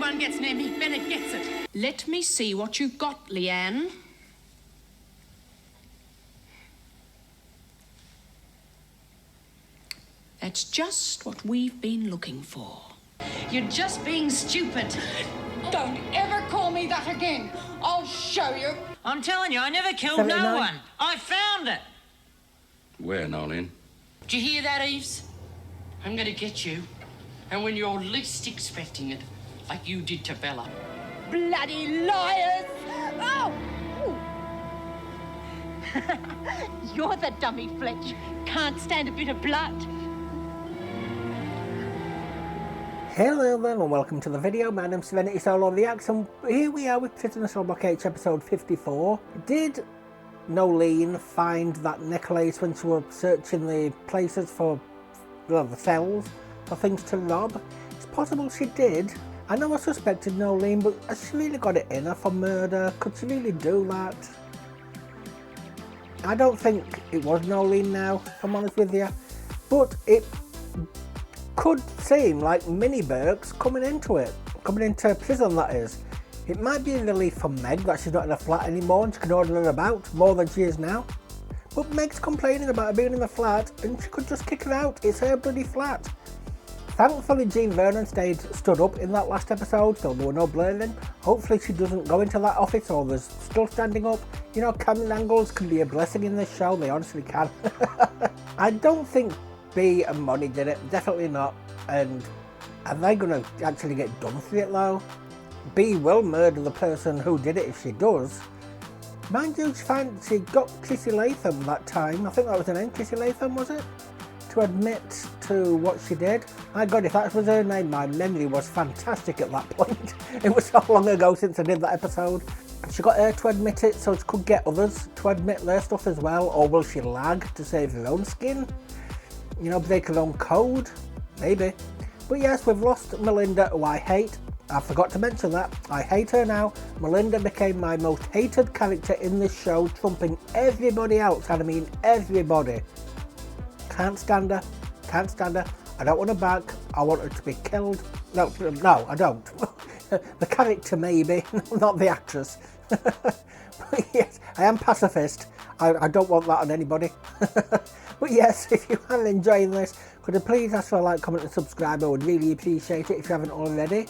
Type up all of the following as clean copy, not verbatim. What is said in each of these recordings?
anyone gets near me, Bennett gets it. Let me see what you've got, Leanne. That's just what we've been looking for. You're just being stupid. Don't ever call me that again. I'll show you. I'm telling you, I never killed no one. I found it. Where, Nolene? Did you hear that, Eves? I'm gonna get you. And when you're least expecting it, like you did to Bella. Bloody liars! Oh! You're the dummy, Fletch. Can't stand a bit of blood. Hello there and welcome to the video. My name's SerenitySoloREACTS and here we are with Prisoner Cell Block H episode 54. Did Nolene find that necklace when she was searching the places for, well, the cells for things to rob? It's possible she did. I know I suspected Nolene, but has she really got it in her for murder? Could she really do that? I don't think it was Nolene now, if I'm honest with you. But it could seem like Minnie Burke's coming into prison, that is. It might be a relief for Meg that she's not in a flat anymore and she can order her about more than she is now. But Meg's complaining about her being in the flat and she could just kick her out. It's her bloody flat. Thankfully Jean Vernon stood up in that last episode, so there were no blaring. Hopefully she doesn't go into that office or there's still standing up. You know, camera angles can be a blessing in this show, they honestly can. I don't think B and Money did it, definitely not. And are they going to actually get done for it though? B will murder the person who did it if she does. Mind you, she got Chrissy Latham that time, I think that was her name, Chrissy Latham, was it? To admit to what she did. My God, if that was her name, my memory was fantastic at that point. It was so long ago since I did that episode. She got her to admit it, so she could get others to admit their stuff as well, or will she lag to save her own skin? You know, break her own code? Maybe. But yes, we've lost Melinda, who I hate. I forgot to mention that. I hate her now. Melinda became my most hated character in this show, trumping everybody else, and I mean everybody. Can't stand her. Can't stand her. I don't want her back. I want her to be killed. No, I don't. The character maybe, not the actress. But yes, I am pacifist. I don't want that on anybody. But yes, if you are enjoying this, could you please ask for a like, comment and subscribe? I would really appreciate it if you haven't already.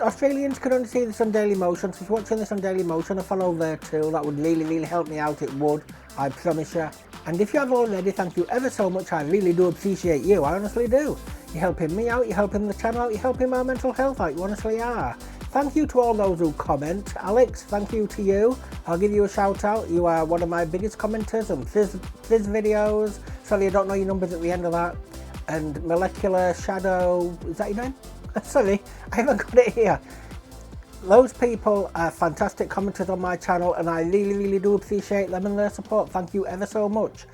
Australians can only see this on Dailymotion, so if you're watching this on Dailymotion, a follow there too. That would really help me out, it would, I promise you. And if you have already, thank you ever so much, I really do appreciate you, I honestly do. You're helping me out, you're helping the channel out, you're helping my mental health out, you honestly are. Thank you to all those who comment. Alex, thank you to you. I'll give you a shout out. You are one of my biggest commenters on Fizz videos. Sorry, I don't know your numbers at the end of that. And Molecular Shadow, is that your name? Sorry, I haven't got it here. Those people are fantastic commenters on my channel and I really do appreciate them and their support. Thank you ever so much.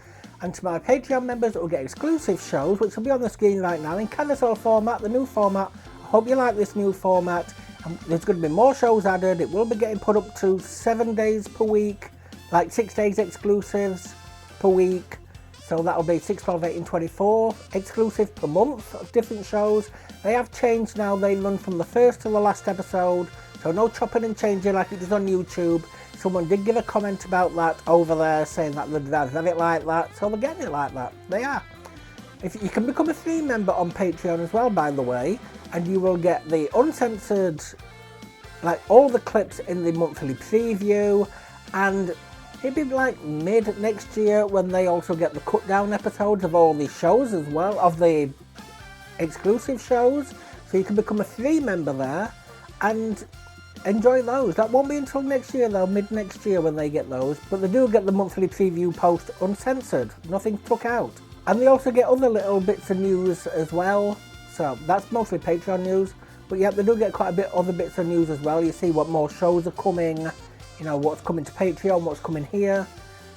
And to my Patreon members that will get exclusive shows, which will be on the screen right now in carousel format, the new format. I hope you like this new format. There's going to be more shows added. It will be getting put up to 7 days per week, like 6 days exclusives per week. So that'll be 6, 12, 18, 24 exclusive per month of different shows. They have changed now. They run from the first to the last episode. So no chopping and changing like it does on YouTube. Someone did give a comment about that over there, saying that they'd have it like that. So they're getting it like that. They are. If you can become a free member on Patreon as well, by the way, and you will get the uncensored, like all the clips in the monthly preview, and it'd be like mid next year when they also get the cut down episodes of all these shows as well, of the exclusive shows. So you can become a free member there and enjoy those. That won't be until next year though, mid next year when they get those, but they do get the monthly preview post uncensored, nothing took out. And they also get other little bits of news as well. So that's mostly Patreon news, but yeah, they do get quite a bit other bits of news as well. You see what more shows are coming, you know, what's coming to Patreon, what's coming here.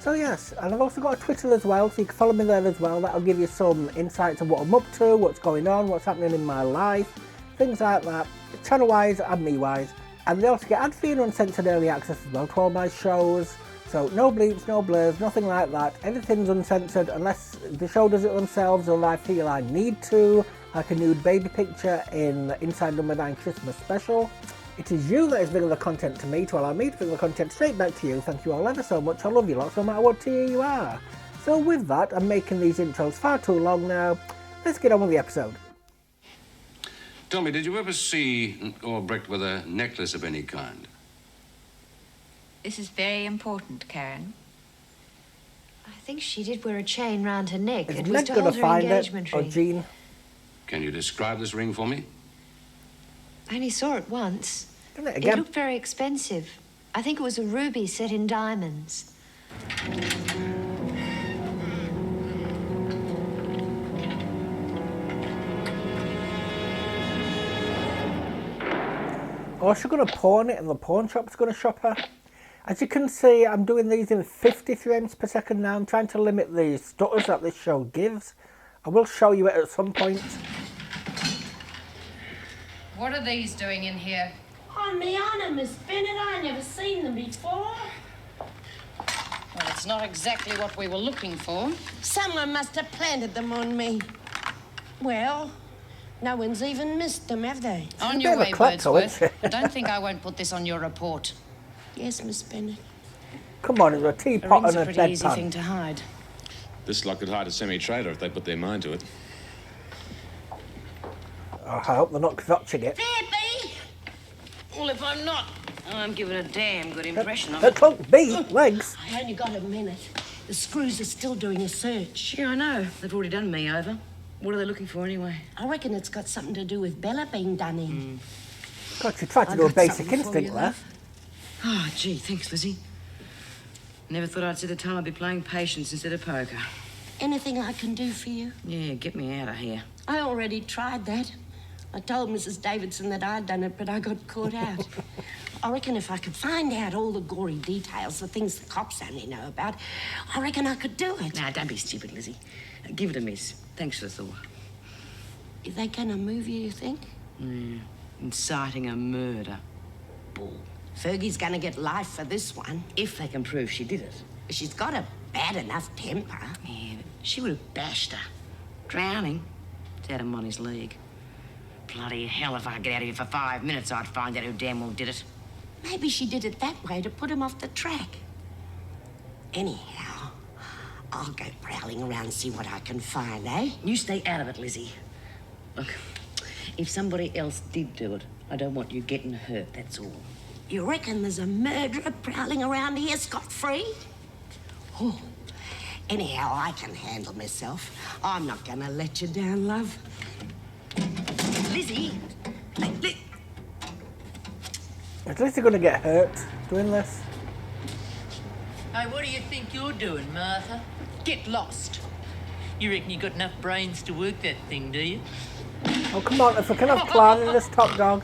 So yes, and I've also got a Twitter as well, so you can follow me there as well. That'll give you some insights of what I'm up to, what's going on, what's happening in my life, things like that, channel wise and me wise. And they also get ad-free and uncensored early access as well to all my shows. So no bleeps, no blurs, nothing like that. Everything's uncensored unless the show does it themselves or I feel I need to. like a nude baby picture in the Inside Number 9 Christmas special. It is you that is bringing the content to me to allow me to bring the content straight back to you. Thank you all ever so much. I love you lots no matter what tier you are. So with that, I'm making these intros far too long now. Let's get on with the episode. Tell me, did you ever see Albrecht with a necklace of any kind? This is very important, Karen. I think she did wear a chain round her neck. Is It was Meg to gonna hold her find it, engagement or ring. Jean? Can you describe this ring for me? I only saw it once. Done it It again. looked very expensive. I think it was a ruby set in diamonds. Or she's going to pawn it and the pawn shop's going to shop her. As you can see, I'm doing these in 50 frames per second now. I'm trying to limit the stutters that this show gives. I will show you it at some point. What are these doing in here? On me honour, Miss Bennett, I never seen them before. Well, it's not exactly what we were looking for. Someone must have planted them on me. Well, no one's even missed them, have they? On a your bit of a way, klepto, Wordsworth. isn't I don't think I won't put this on your report. Yes, Miss Bennett. Come on, there's a A teapot ring's and a a pretty dead easy thing pan. to hide. This lot could hide a semi-traitor if they put their mind to it. Oh, I hope they're not kvetching it. There, B! Well, if I'm not, I'm giving a damn good impression of it. Look, B, legs. I only got a minute. The screws are still doing a search. Yeah, I know. They've already done me over. What are they looking for anyway? I reckon it's got something to do with Bella being done in. God, you tried to I've do a got basic something for instinct you, there. love. Oh, gee, thanks, Lizzie. Never thought I'd see the time I'd be playing patience instead of poker. Anything I can do for you? Yeah, get me out of here. I already tried that. I told Mrs. Davidson that I'd done it, but I got caught out. I reckon if I could find out all the gory details, the things the cops only know about, I reckon I could do it. Now, don't be stupid, Lizzie. Give it a miss. Thanks for the thought. Are they gonna move you think? Inciting a murder. Bull. Fergie's gonna get life for this one. If they can prove she did it. She's got a bad enough temper. Yeah, but she would have bashed her. Drowning. It's out of Monty's league. Bloody hell, if I could get out of here for 5 minutes, I'd find out who damn well did it. Maybe she did it that way to put him off the track. Anyhow, I'll go prowling around and see what I can find, eh? You stay out of it, Lizzie. Look, if somebody else did do it, I don't want you getting hurt, that's all. You reckon there's a murderer prowling around here scot-free? Oh, anyhow, I can handle myself. I'm not gonna let you down, love. Lizzie! At least they're going to get hurt doing this. Hey, what do you think you're doing, Martha? Get lost. You reckon you got enough brains to work that thing, do you? Oh, come on, if we can have plan in this top dog.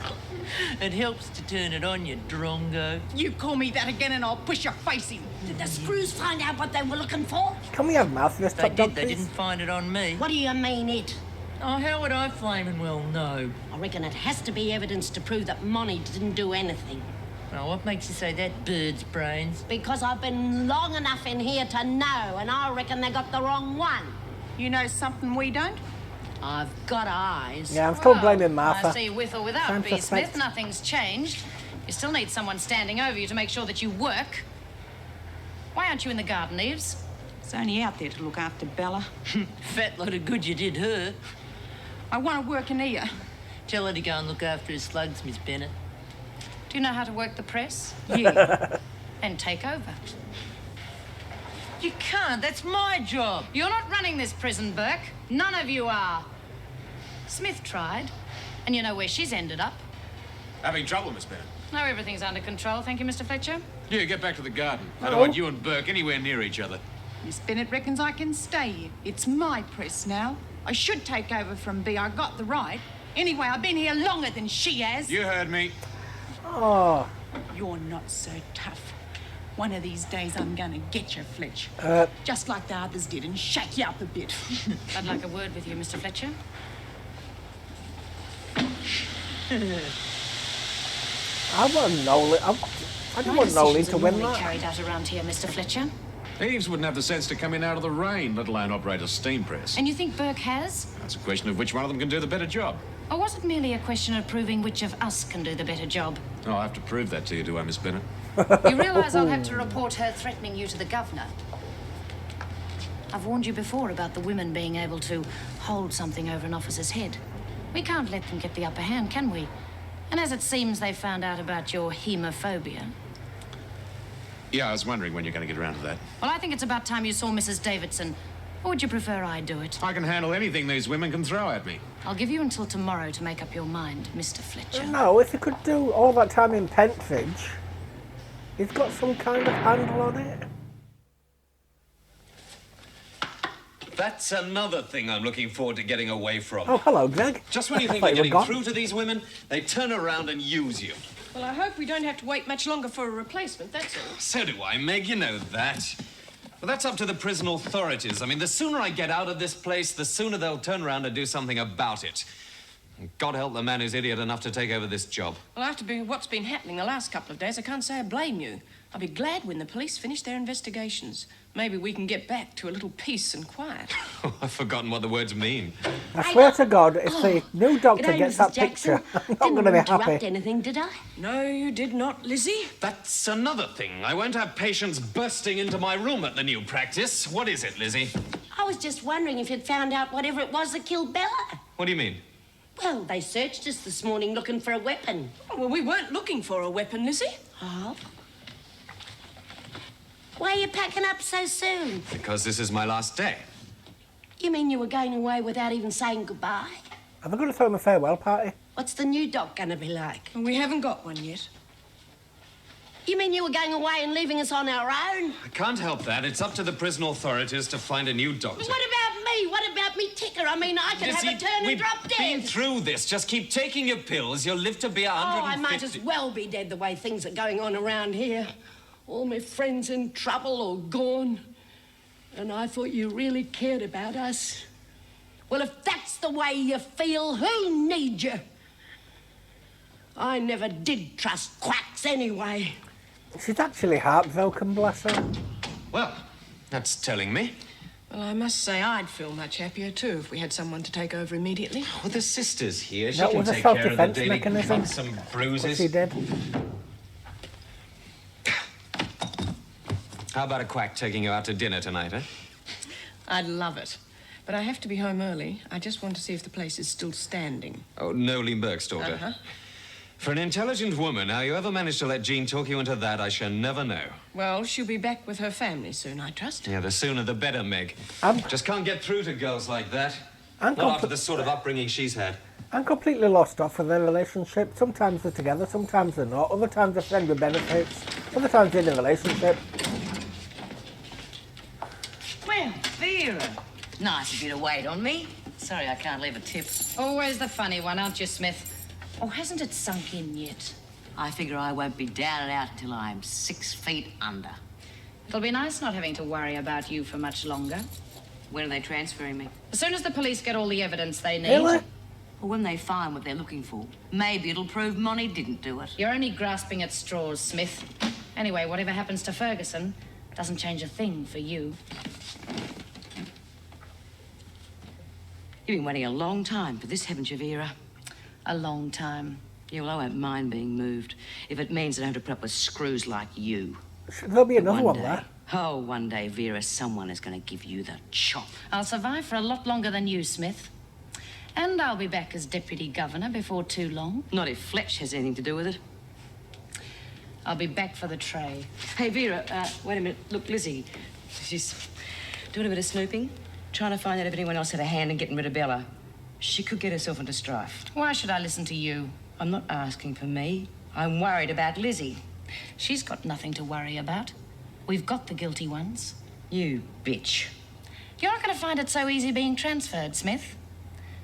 It helps to turn it on, you drongo. You call me that again and I'll push your face in. Did the screws find out what they were looking for? Can we have mouth in this They top dog, did, they please? didn't find it on me. What do you mean, it? Oh, how would I flaming well know? I reckon it has to be evidence to prove that Monty didn't do anything. Well, what makes you say that, bird's brains? Because I've been long enough in here to know, and I reckon they got the wrong one. You know something we don't? I've got eyes. Yeah, I'm still blaming Martha. I see with or without Time B. suspect. Smith, nothing's changed. You still need someone standing over you to make sure that you work. Why aren't you in the garden, Eves? It's only out there to look after Bella. Fat lot of good you did her. I want to work in here. Tell her to go and look after her slugs, Miss Bennett. Do you know how to work the press? Yeah. And take over. You can't, that's my job. You're not running this prison, Burke. None of you are. Smith tried, and you know where she's ended up. Having trouble, Miss Bennett. Now everything's under control, thank you, Mr. Fletcher. Yeah, get back to the garden. I don't want you and Burke anywhere near each other. Miss Bennett reckons I can stay here. It's my press now. I should take over from B. I got the right. Anyway, I've been here longer than she has. You heard me. Oh, You're not so tough. One of these days I'm gonna get you, Fletch. Just like the others did and shake you up a bit. I'd like a word with you, Mr. Fletcher. I want Nolan. I don't want Nolan to win normally that. carried out around here, Mr. Fletcher. Eves wouldn't have the sense to come in out of the rain, let alone operate a steam press. And you think Burke has? That's a question of which one of them can do the better job. Or was it merely a question of proving which of us can do the better job? Oh, I'll have to prove that to you, do I, Miss Bennett? You realise I'll have to report her threatening you to the governor? I've warned you before about the women being able to hold something over an officer's head. We can't let them get the upper hand, can we? And as it seems they found out about your hemophobia. Yeah, I was wondering when you're going to get around to that. Well, I think it's about time you saw Mrs. Davidson. Or would you prefer I do it? I can handle anything these women can throw at me. I'll give you until tomorrow to make up your mind, Mr. Fletcher. No, if he could do all that time in Pentridge, he's got some kind of handle on it. That's another thing I'm looking forward to getting away from. Oh, hello, Greg. Just when you think you're getting through to these women, they turn around and use you. Well, I hope we don't have to wait much longer for a replacement, that's all. So do I, Meg, you know that. But that's up to the prison authorities. I mean, the sooner I get out of this place, the sooner they'll turn around and do something about it. And God help the man who's idiot enough to take over this job. Well, after what's been happening the last couple of days, I can't say I blame you. I'll be glad when the police finish their investigations. Maybe we can get back to a little peace and quiet. I've forgotten what the words mean. I swear to God, if the new doctor G'day, gets Mrs. that Jackson. picture, I'm not going to be happy. Didn't interrupt anything, did I? No, you did not, Lizzie. That's another thing. I won't have patients bursting into my room at the new practice. What is it, Lizzie? I was just wondering if you'd found out whatever it was that killed Bella. What do you mean? Well, they searched us this morning looking for a weapon. Oh, well, we weren't looking for a weapon, Lizzie. Oh? Why are you packing up so soon? Because this is my last day. You mean you were going away without even saying goodbye? Am I going to throw him a farewell party? What's the new doc going to be like? Well, we haven't got one yet. You mean you were going away and leaving us on our own? I can't help that. It's up to the prison authorities to find a new doctor. What about me? What about me ticker? I mean, I could have a turn and drop dead. We've been through this. Just keep taking your pills. You'll live to be 150. Oh, I might as well be dead the way things are going on around here. All my friends in trouble or gone. And I thought you really cared about us. Well, if that's the way you feel, who needs you? I never did trust quacks anyway. She's actually heartbroken, bless her. Well, that's telling me. Well, I must say I'd feel much happier, too, if we had someone to take over immediately. Well, the sister's here. She That can was a take care of the self-defense daily mechanism. cuts and bruises. What she did. How about a quack taking you out to dinner tonight, eh? I'd love it. But I have to be home early. I just want to see if the place is still standing. Oh, Nolene Burke's daughter. Uh-huh. For an intelligent woman, how you ever managed to let Jean talk you into that, I shall never know. Well, she'll be back with her family soon, I trust. Yeah, the sooner the better, Meg. Just can't get through to girls like that. I'm Not after the sort of upbringing she's had. I'm completely lost off of their relationship. Sometimes they're together, sometimes they're not. Other times they're friends with benefits. Other times they're in a relationship. Well, Vera. Nice of you to wait on me. Sorry I can't leave a tip. Always the funny one, aren't you, Smith? Or hasn't it sunk in yet? I figure I won't be down and out until I'm 6 feet under. It'll be nice not having to worry about you for much longer. When are they transferring me? As soon as the police get all the evidence they need. Really? Well, when they find what they're looking for, maybe it'll prove Monty didn't do it. You're only grasping at straws, Smith. Anyway, whatever happens to Ferguson doesn't change a thing for you. You've been waiting a long time for this, haven't you, Vera? A long time. Yeah, well, I won't mind being moved if it means I don't have to put up with screws like you. There'll be another one day, there. Oh, one day, Vera, someone is going to give you the chop. I'll survive for a lot longer than you, Smith. And I'll be back as deputy governor before too long. Not if Fletch has anything to do with it. I'll be back for the tray. Hey, Vera, wait a minute. Look, Lizzie, she's doing a bit of snooping, trying to find out if anyone else had a hand in getting rid of Bella. She could get herself into strife. Why should I listen to you? I'm not asking for me. I'm worried about Lizzie. She's got nothing to worry about. We've got the guilty ones. You bitch. You're not going to find it so easy being transferred, Smith.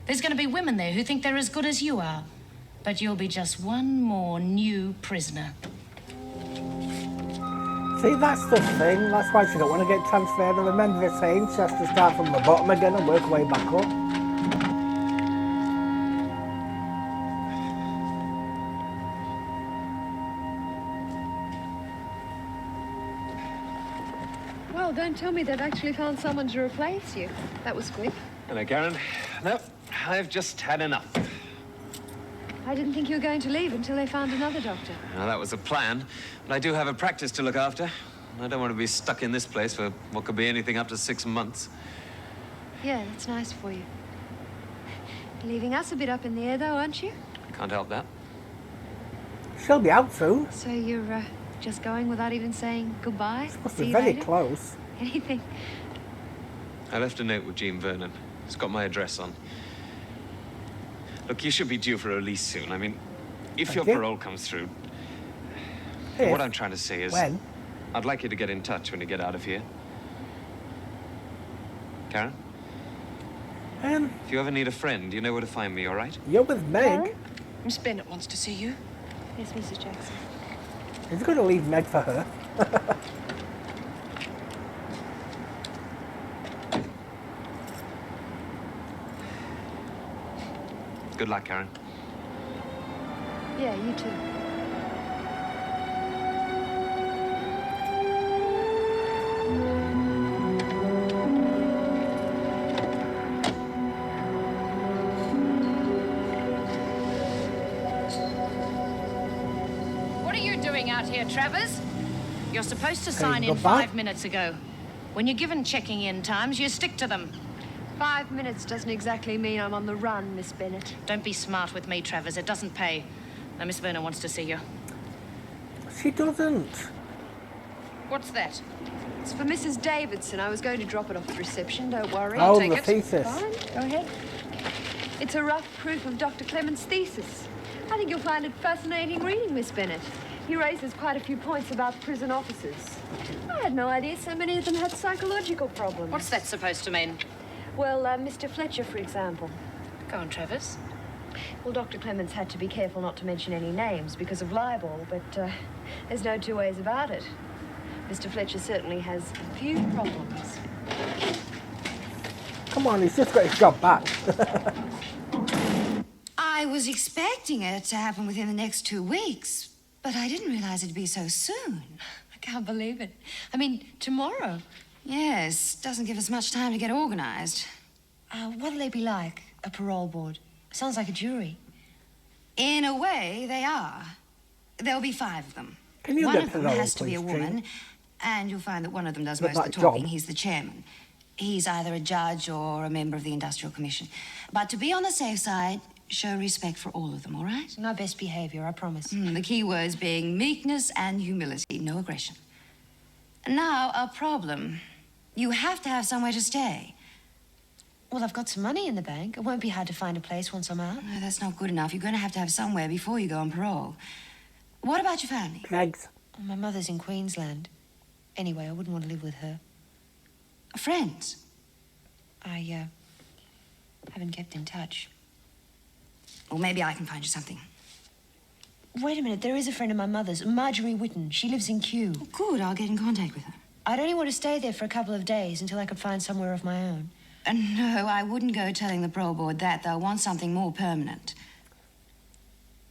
There's going to be women there who think they're as good as you are. But you'll be just one more new prisoner. See, that's the thing. That's why she don't want to get transferred. And remember they're saying she has to start from the bottom again and work her way back up. Well, don't tell me they've actually found someone to replace you. That was quick. Hello, Karen. No, I've just had enough. I didn't think you were going to leave until they found another doctor. Now, that was the plan. But I do have a practice to look after. I don't want to be stuck in this place for what could be anything up to 6 months. Yeah, that's nice for you. Leaving us a bit up in the air, though, aren't you? Can't help that. She'll be out soon. So you're just going without even saying goodbye? Must be very close. Anything? I left a note with Jean Vernon. It's got my address on. Look, you should be due for release soon. I mean, if your parole comes through... If? What I'm trying to say is... When? I'd like you to get in touch when you get out of here. Karen? If you ever need a friend, you know where to find me, all right? You're with Meg. Karen? Miss Bennett wants to see you. Yes, Mrs. Jackson. He's going to leave Meg for her. Good luck, Karen. Yeah, you too. What are you doing out here, Travers? You're supposed to sign in goodbye. 5 minutes ago. When you're given checking in times, you stick to them. 5 minutes doesn't exactly mean I'm on the run, Miss Bennett. Don't be smart with me, Travers. It doesn't pay. Now, Miss Vernon wants to see you. She doesn't. What's that? It's for Mrs. Davidson. I was going to drop it off the reception. Don't worry. Oh, Take the it. thesis. Fine. Go ahead. It's a rough proof of Dr. Clement's thesis. I think you'll find it fascinating reading, Miss Bennett. He raises quite a few points about prison officers. I had no idea so many of them had psychological problems. What's that supposed to mean? Well, Mr. Fletcher, for example. Go on, Travers. Well, Dr. Clements had to be careful not to mention any names because of libel, but there's no two ways about it. Mr. Fletcher certainly has a few problems. Come on, he's just got his job back. I was expecting it to happen within the next 2 weeks, but I didn't realize it'd be so soon. I can't believe it. I mean, tomorrow. Yes, doesn't give us much time to get organized. What'll they be like, a parole board? Sounds like a jury. In a way, they are. There'll be 5 of them. Can you one get of them parole, has to be a please, woman, Jane? and you'll find that one of them does But most of the that talking. job. He's the chairman. He's either a judge or a member of the Industrial Commission. But to be on the safe side, show respect for all of them, all right? My best behavior, I promise. The key words being meekness and humility, no aggression. Now, a problem. You have to have somewhere to stay. Well, I've got some money in the bank. It won't be hard to find a place once I'm out. No, that's not good enough. You're going to have somewhere before you go on parole. What about your family? Eggs. My mother's in Queensland. Anyway, I wouldn't want to live with her. Friends? I haven't kept in touch. Well, maybe I can find you something. Wait a minute, there is a friend of my mother's, Marjorie Whitten. She lives in Kew. Oh, good, I'll get in contact with her. I'd only want to stay there for a couple of days until I could find somewhere of my own. No, I wouldn't go telling the parole board that. They'll want something more permanent.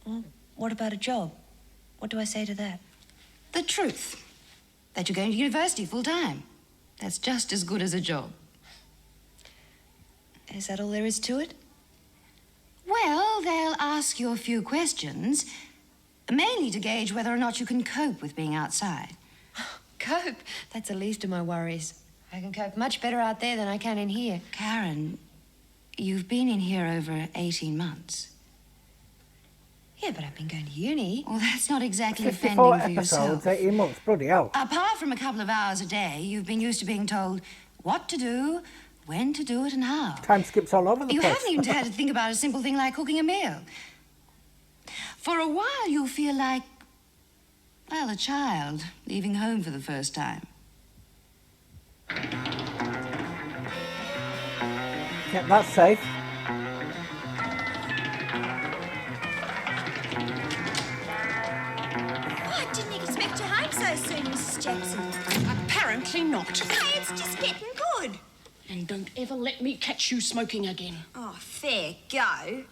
Well, what about a job? What do I say to that? The truth. That you're going to university full time. That's just as good as a job. Is that all there is to it? Well, they'll ask you a few questions, mainly to gauge whether or not you can cope with being outside. Cope? That's the least of my worries. I can cope much better out there than I can in here. Karen, you've been in here over 18 months. Yeah, but I've been going to uni. Well, that's not exactly 54 offending for episodes, yourself. 18 months, bloody hell. Apart from a couple of hours a day, you've been used to being told what to do, when to do it, and how. Time skips all over the You place. haven't even had to think about a simple thing like cooking a meal. For a while, you'll feel like, well, a child leaving home for the first time. Yeah, that's safe. I didn't expect you home so soon, Mrs. Jackson. Apparently not. Hey, it's just getting good. And don't ever let me catch you smoking again. Oh, fair go.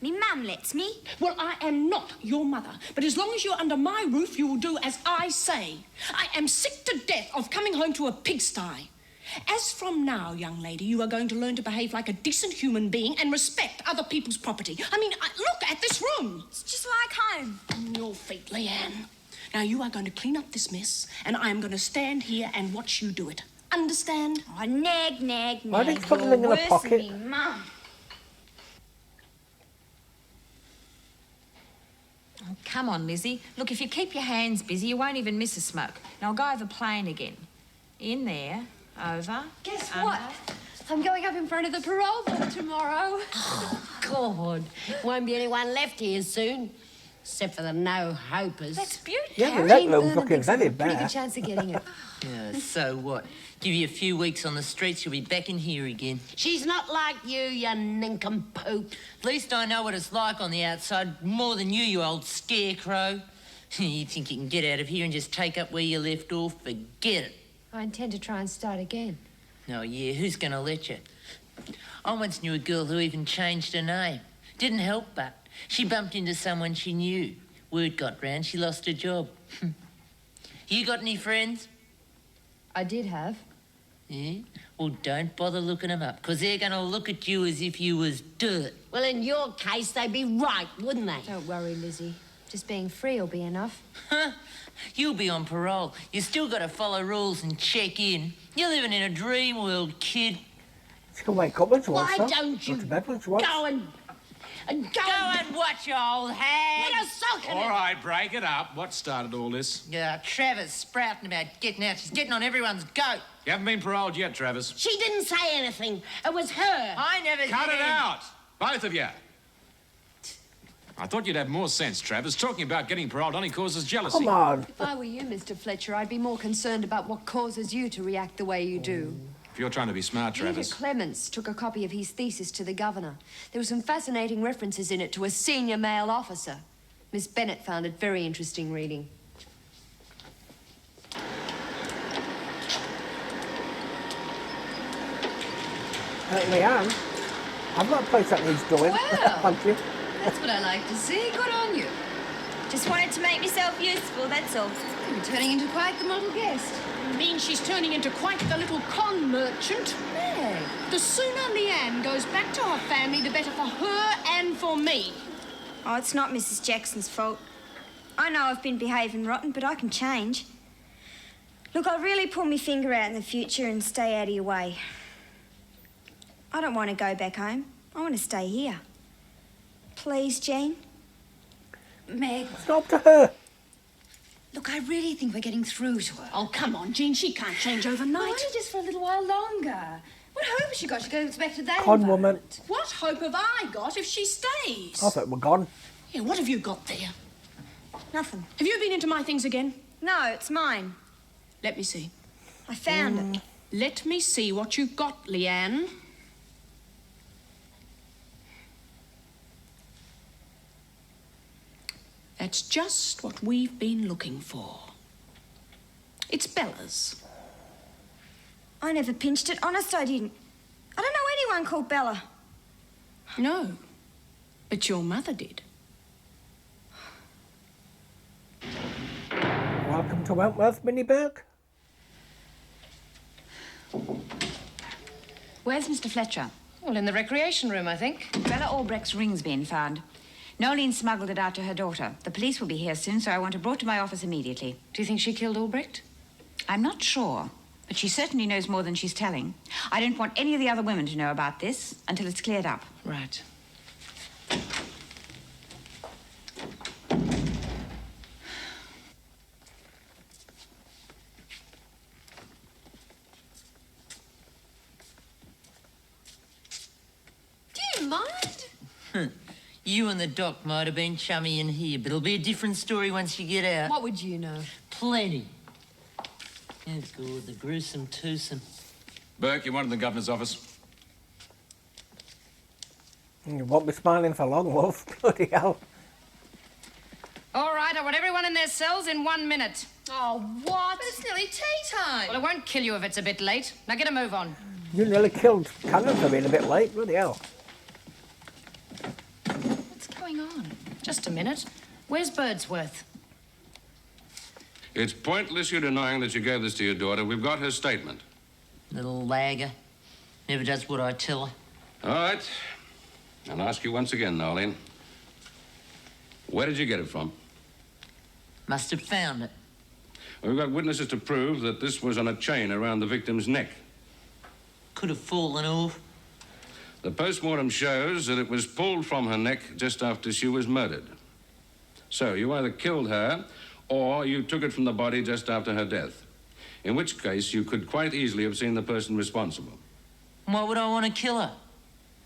Me mum lets me. Well, I am not your mother, but as long as you're under my roof, you will do as I say. I am sick to death of coming home to a pigsty. As from now, young lady, you are going to learn to behave like a decent human being and respect other people's property. I mean, look at this room. It's just like home. On your feet, Leanne. Now, you are going to clean up this mess, and I am going to stand here and watch you do it. Understand? Oh, nag, nag, nag. Why did you put the thing in a pocket? Worse than me mum. Oh, come on, Lizzie. Look, if you keep your hands busy, you won't even miss a smoke. Now, I'll go over plane again. In there, over. Guess under. what? I'm going up in front of the parole board tomorrow. Oh, God. Won't be anyone left here soon. Except for the no-hopers. That's beautiful. Yeah, the that room's looking very Pretty bad. good chance of getting it. Yeah, so what? Give you a few weeks on the streets, you'll be back in here again. She's not like you nincompoop. At least I know what it's like on the outside more than you old scarecrow. You think you can get out of here and just take up where you left off? Forget it. I intend to try and start again. Oh, yeah, who's going to let you? I once knew a girl who even changed her name. Didn't help but. She bumped into someone she knew. Word got round, she lost her job. You got any friends? I did have. Yeah? Well, don't bother looking them up, because they're going to look at you as if you was dirt. Well, in your case, they'd be right, wouldn't they? Don't worry, Lizzie. Just being free will be enough. You'll be on parole. You still got to follow rules and check in. You're living in a dream world, kid. She can wake up when she wants. Why don't you go to bed when she wants. go and Go and watch your old hag. What a sulking. All right, break it up. What started all this? Yeah, Trevor's sprouting about getting out. She's getting on everyone's goat. You haven't been paroled yet, Travis. She didn't say anything. It was her. I never Cut did. it out, both of you. I thought you'd have more sense, Travis. Talking about getting paroled only causes jealousy. Come on. If I were you, Mr. Fletcher, I'd be more concerned about what causes you to react the way you do. If you're trying to be smart, Peter Travis. Clements took a copy of his thesis to the governor. There were some fascinating references in it to a senior male officer. Miss Bennett found it very interesting reading. Leanne, I've got a place that needs doing. Well. Thank you. That's what I like to see. Good on you. Just wanted to make myself useful, that's all. You're turning into quite the model guest. Means she's turning into quite the little con merchant. Meg. The sooner Leanne goes back to her family, the better for her and for me. Oh, it's not Mrs. Jackson's fault. I know I've been behaving rotten, but I can change. Look, I'll really pull my finger out in the future and stay out of your way. I don't want to go back home. I want to stay here. Please, Jean? Meg. It's not up to her. Look, I really think we're getting through to her. Oh, come on, Jean. She can't change overnight. Well, only just for a little while longer. What hope has she got she goes back to that Con woman. What hope have I got if she stays? I thought we're gone. Yeah, what have you got there? Nothing. Have you been into my things again? No, it's mine. Let me see. I found it. Let me see what you've got, Leanne. That's just what we've been looking for. It's Bella's. I never pinched it. Honest, I didn't. I don't know anyone called Bella. No, but your mother did. Welcome to Wentworth, Minnie Burke. Where's Mr. Fletcher? Well, in the recreation room, I think. Bella Albrecht's ring's been found. Nolene smuggled it out to her daughter. The police will be here soon, so I want her brought to my office immediately. Do you think she killed Albrecht? I'm not sure, but she certainly knows more than she's telling. I don't want any of the other women to know about this until it's cleared up. Right. Do you mind? You and the doc might have been chummy in here, but it'll be a different story once you get out. What would you know? Plenty. Oh, God, the gruesome twosome. Burke, you wanted the governor's office. You won't be smiling for long, love. Bloody hell. All right, I want everyone in their cells in 1 minute. Oh, what? But it's nearly tea time. Well, it won't kill you if it's a bit late. Now get a move on. You nearly killed Cannon for being a bit late. Bloody hell. Hang on. Just a minute. Where's Birdsworth? It's pointless you denying that you gave this to your daughter. We've got her statement. Little lagger. Never does what I tell her. All right. I'll ask you once again, Nolene. Where did you get it from? Must have found it. We've got witnesses to prove that this was on a chain around the victim's neck. Could have fallen off. The post-mortem shows that it was pulled from her neck just after she was murdered. So you either killed her or you took it from the body just after her death. In which case, you could quite easily have seen the person responsible. Why would I want to kill her?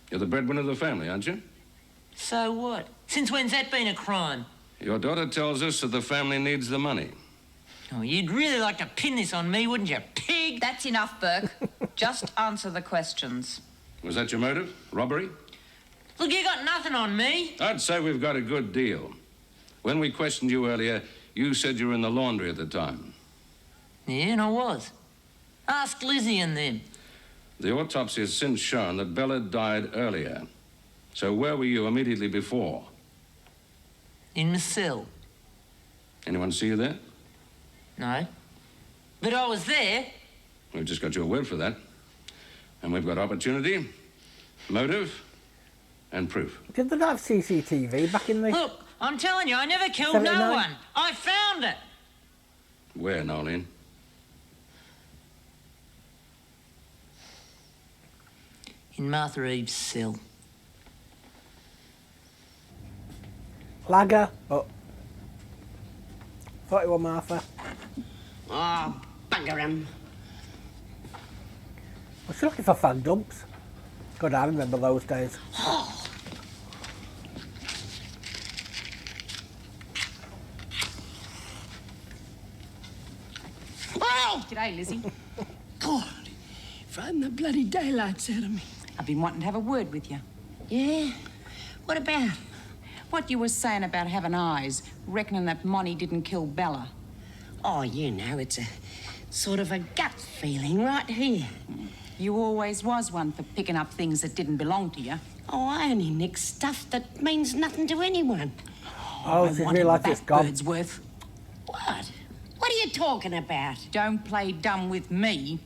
You're the breadwinner of the family, aren't you? So what? Since when's that been a crime? Your daughter tells us that the family needs the money. Oh, you'd really like to pin this on me, wouldn't you, pig? That's enough, Burke. Just answer the questions. Was that your motive? Robbery? Look, you got nothing on me. I'd say we've got a good deal. When we questioned you earlier, you said you were in the laundry at the time. Yeah, and I was. Ask Lizzie and them. The autopsy has since shown that Bella died earlier. So where were you immediately before? In my cell. Anyone see you there? No. But I was there. We've just got your word for that. And we've got opportunity, motive, and proof. Did they not have CCTV back in the... Look, I'm telling you, I never killed no one. I found it. Where, Nolene? In Martha Eve's cell. Lager. Oh. Thought it was Martha. Oh, bugger him. Was she looking for fag dumps? God, I remember those days. Oh! G'day, Lizzie. God, frightened the bloody daylights out of me. I've been wanting to have a word with you. Yeah? What about? What you were saying about having eyes, reckoning that Monty didn't kill Bella. Oh, you know, it's a sort of a gut feeling right here. You always was one for picking up things that didn't belong to you. Oh, I only nick stuff that means nothing to anyone. Oh, I she want him realised back, it's gone. Birdsworth. What? What are you talking about? Don't play dumb with me.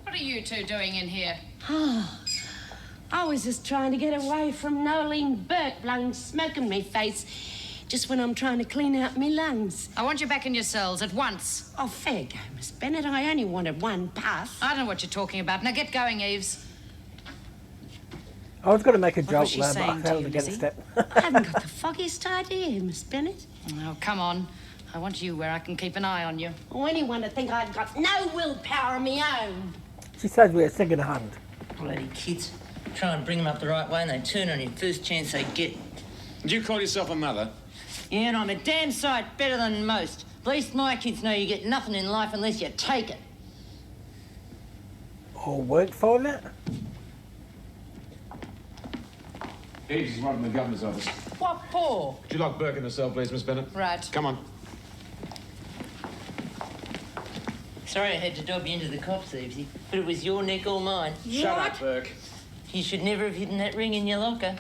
What are you two doing in here? Oh, I was just trying to get away from Nolene Burke blowing smoke in me face just when I'm trying to clean out me lungs. I want you back in your cells at once. Oh, fair go, Miss Bennett. I only wanted one puff. I don't know what you're talking about. Now get going, Eves. I was going to make a What joke was she there, but I saying to held you, against Lizzie? it. I haven't got the foggiest idea, Miss Bennett. Oh, come on. I want you where I can keep an eye on you. Or anyone to think I've got no willpower of my own. She says we're second hand. Bloody kids. Try and bring them up the right way and they turn on you first chance they get. Do you call yourself a mother? Yeah, and I'm a damn sight better than most. At least my kids know you get nothing in life unless you take it. Or work for it? Eves is right in the governor's office. What for? Would you like Burke in the cell, please, Miss Bennett? Right. Come on. Sorry I had to dob you into the cops, Evesy, but it was your neck or mine. Shut up, Burke. You should never have hidden that ring in your locker.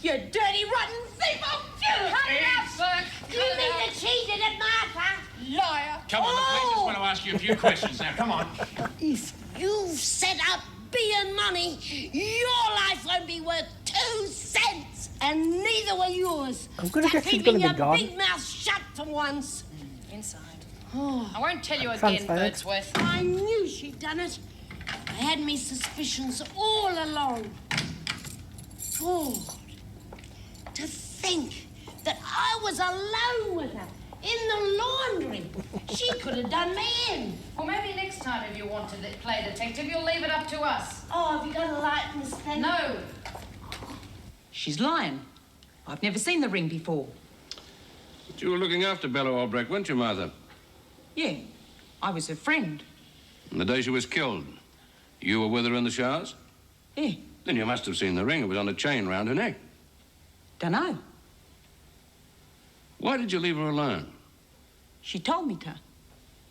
You dirty, rotten thief! Oh, Cut it out, Burke! You mean you cheated at Martha? Liar! Come on, the police just want to ask you a few questions now. Come on. If you've set up being money, your life won't be worth 2 cents, and neither will yours. I'm going to guess she's Keeping going to your be gone. big mouth shut for once. Inside. Oh, I won't tell you again, Transferred. Birdsworth. I knew she'd done it. I had me suspicions all along. Oh, to think that I was alone with her in the laundry. She could have done me in. Well, maybe next time if you want to play detective, you'll leave it up to us. Oh, have you got a light, Miss Bennett? No. She's lying. I've never seen the ring before. But you were looking after Bella Albrecht, weren't you, Martha? Yeah, I was her friend. And the day she was killed, you were with her in the showers? Yeah, Then you must have seen the ring. It was on a chain round her neck. dunno. Why did you leave her alone? She told me to.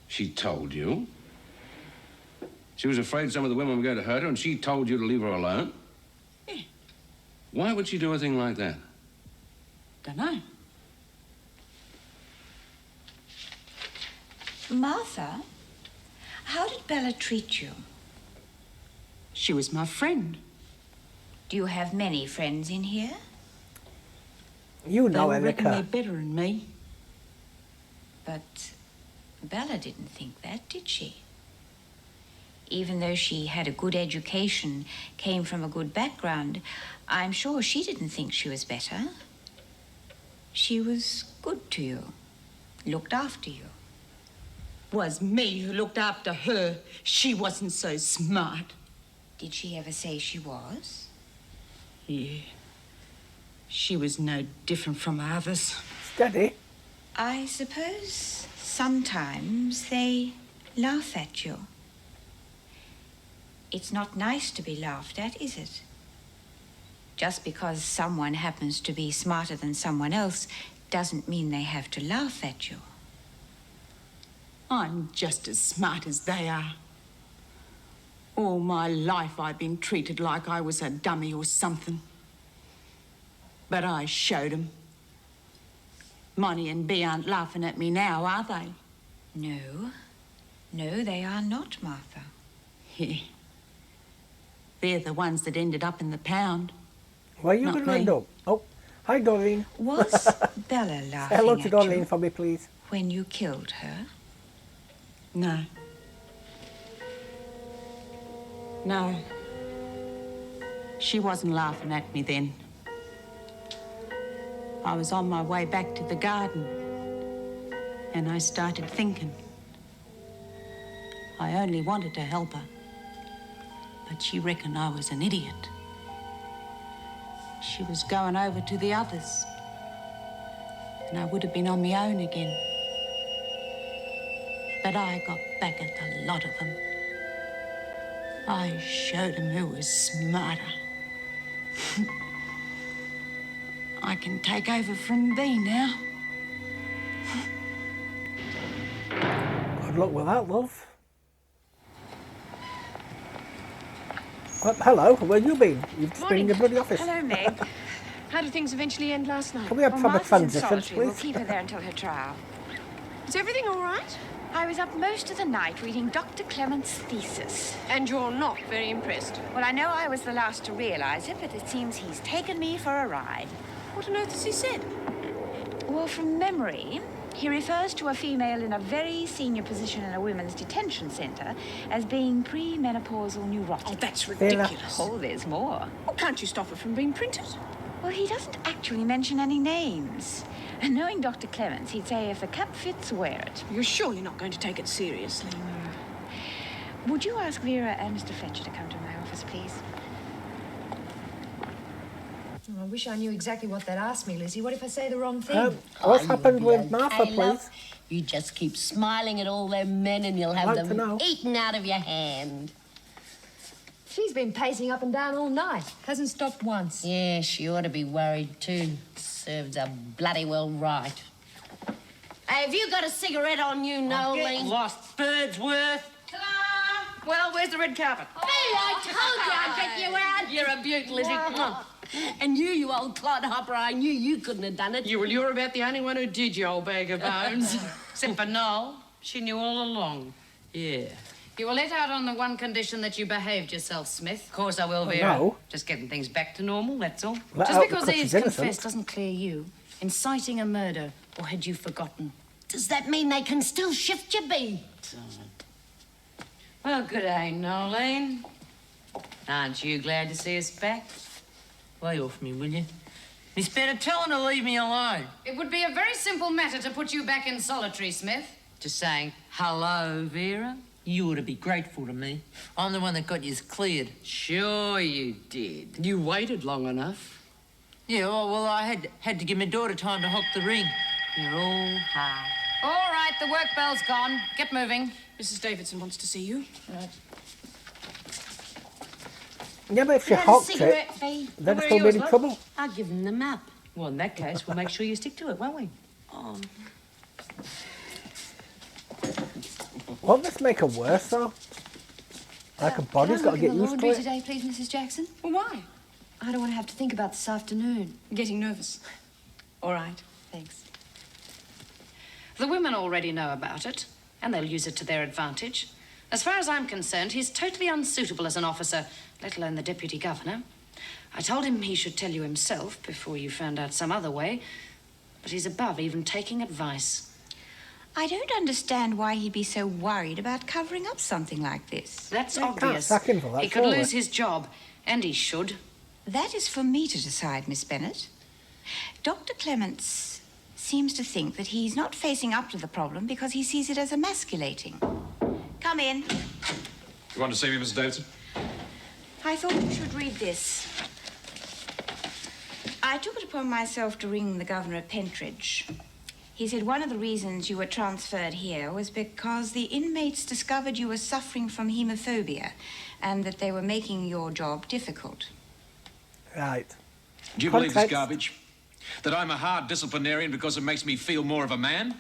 She told you? She was afraid some of the women were going to hurt her, and she told you to leave her alone? Yeah. Why would she do a thing like that? Dunno. Martha, how did Bella treat you? She was my friend. Do you have many friends in here? You know, They reckon Erica. they're better than me. But Bella didn't think that, did she? Even though she had a good education, came from a good background, I'm sure she didn't think she was better. She was good to you, looked after you. Was me who looked after her. She wasn't so smart. Did she ever say she was? Yeah. She was no different from others. Steady. I suppose sometimes they laugh at you. It's not nice to be laughed at, is it? Just because someone happens to be smarter than someone else doesn't mean they have to laugh at you. I'm just as smart as they are. All my life I've been treated like I was a dummy or something. But I showed 'em. Monty and Bea aren't laughing at me now, are they? No. No, they are not, Martha. Yeah. They're the ones that ended up in the pound. Where are you Not going to me. end up? Oh, hi, Doreen. Was Bella laughing Hello to at Doreen you for me, please. when you killed her? No. No. She wasn't laughing at me then. I was on my way back to the garden, and I started thinking. I only wanted to help her, but she reckoned I was an idiot. She was going over to the others, and I would have been on my own again. But I got back at the lot of them. I showed them who was smarter. I can take over from Bea now. Good luck with that, love. Well, hello, where you been? You've just been in your bloody office. Hello, Meg. How did things eventually end last night? Can we have proper Martha's in transitions, solitary. We'll please? keep her there until her trial. Is everything all right? I was up most of the night reading Dr. Clement's thesis. And you're not very impressed. Well, I know I was the last to realize it, but it seems he's taken me for a ride. What on earth has he said? Well, from memory, he refers to a female in a very senior position in a women's detention centre as being premenopausal neurotic. Oh, that's ridiculous. Oh, there's more. Well, can't you stop her from being printed? Well, he doesn't actually mention any names. And knowing Dr. Clements, he'd say if the cap fits, wear it. You're surely not going to take it seriously. Would you ask Vera and Mr. Fletcher to come to my office, please? Oh, I wish I knew exactly what they'd asked me, Lizzie. What if I say the wrong thing? What's happened with Martha, okay, love. please? You just keep smiling at all them men and you'll have Like to them know. eaten out of your hand. She's been pacing up and down all night. Hasn't stopped once. Yeah, she ought to be worried too. Serves her bloody well right. Hey, have you got a cigarette on you, Nolene? Lost bird's worth. Ta-da! Well, where's the red carpet? Hey, I told you I'd get you out. You're a beaut, Lizzie. Mwah. And you old clodhopper, I knew you couldn't have done it. You're about the only one who did, you old bag of bones. Except for Noel. She knew all along. Yeah. You were let out on the one condition that you behaved yourself, Smith. Of course I will, Vera. no. Just getting things back to normal, that's all. Let Just out because she's he's innocent. confessed doesn't clear you. Inciting a murder, or had you forgotten? Does that mean they can still shift you, Bea? Well, good day, Nolene. Aren't you glad to see us back? Lay off me, will you? Miss Bennett, tell her to leave me alone. It would be a very simple matter to put you back in solitary, Smith. Just saying, hello, Vera. You ought to be grateful to me. I'm the one that got you cleared. Sure you did. You waited long enough. Yeah, well, I had to give my daughter time to hook the ring. You're all hard. All right, the work bell's gone. Get moving. Mrs. Davidson wants to see you. Right. Yeah, but if she Have a hocked cigarette, it, Bea? then Where it's are going to yours, be in love? trouble. I'll give them the map. Well, in that case, we'll make sure you stick to it, won't we? Oh. Won't this make her worse, though? Like her body's got to get used to laundry it. today, please, Mrs. Jackson? Well, why? I don't want to have to think about this afternoon. Getting nervous. All right, thanks. The women already know about it, and they'll use it to their advantage. As far as I'm concerned, he's totally unsuitable as an officer, let alone the deputy governor. I told him he should tell you himself before you found out some other way, but he's above even taking advice. I don't understand why he'd be so worried about covering up something like this. That's You can't obvious. sack him for that, He could surely. lose his job, and he should. That is for me to decide, Miss Bennet. Dr. Clements seems to think that he's not facing up to the problem because he sees it as emasculating. Come in. You want to see me, Mrs. Davidson? I thought you should read this. I took it upon myself to ring the governor of Pentridge. He said one of the reasons you were transferred here was because the inmates discovered you were suffering from hemophobia and that they were making your job difficult. Right. Do you believe this Context. garbage? That I'm a hard disciplinarian because it makes me feel more of a man?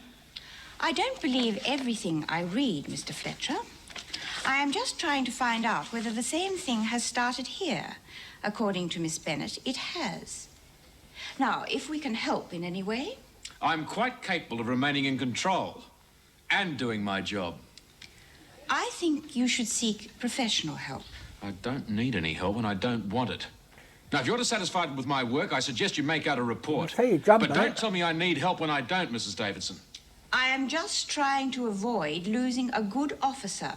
I don't believe everything I read, Mr. Fletcher. I am just trying to find out whether the same thing has started here. According to Miss Bennet, it has. Now, if we can help in any way... I'm quite capable of remaining in control and doing my job. I think you should seek professional help. I don't need any help and I don't want it. Now, if you're dissatisfied with my work, I suggest you make out a report. Say your job, But mate. don't tell me I need help when I don't, Mrs. Davidson. I am just trying to avoid losing a good officer.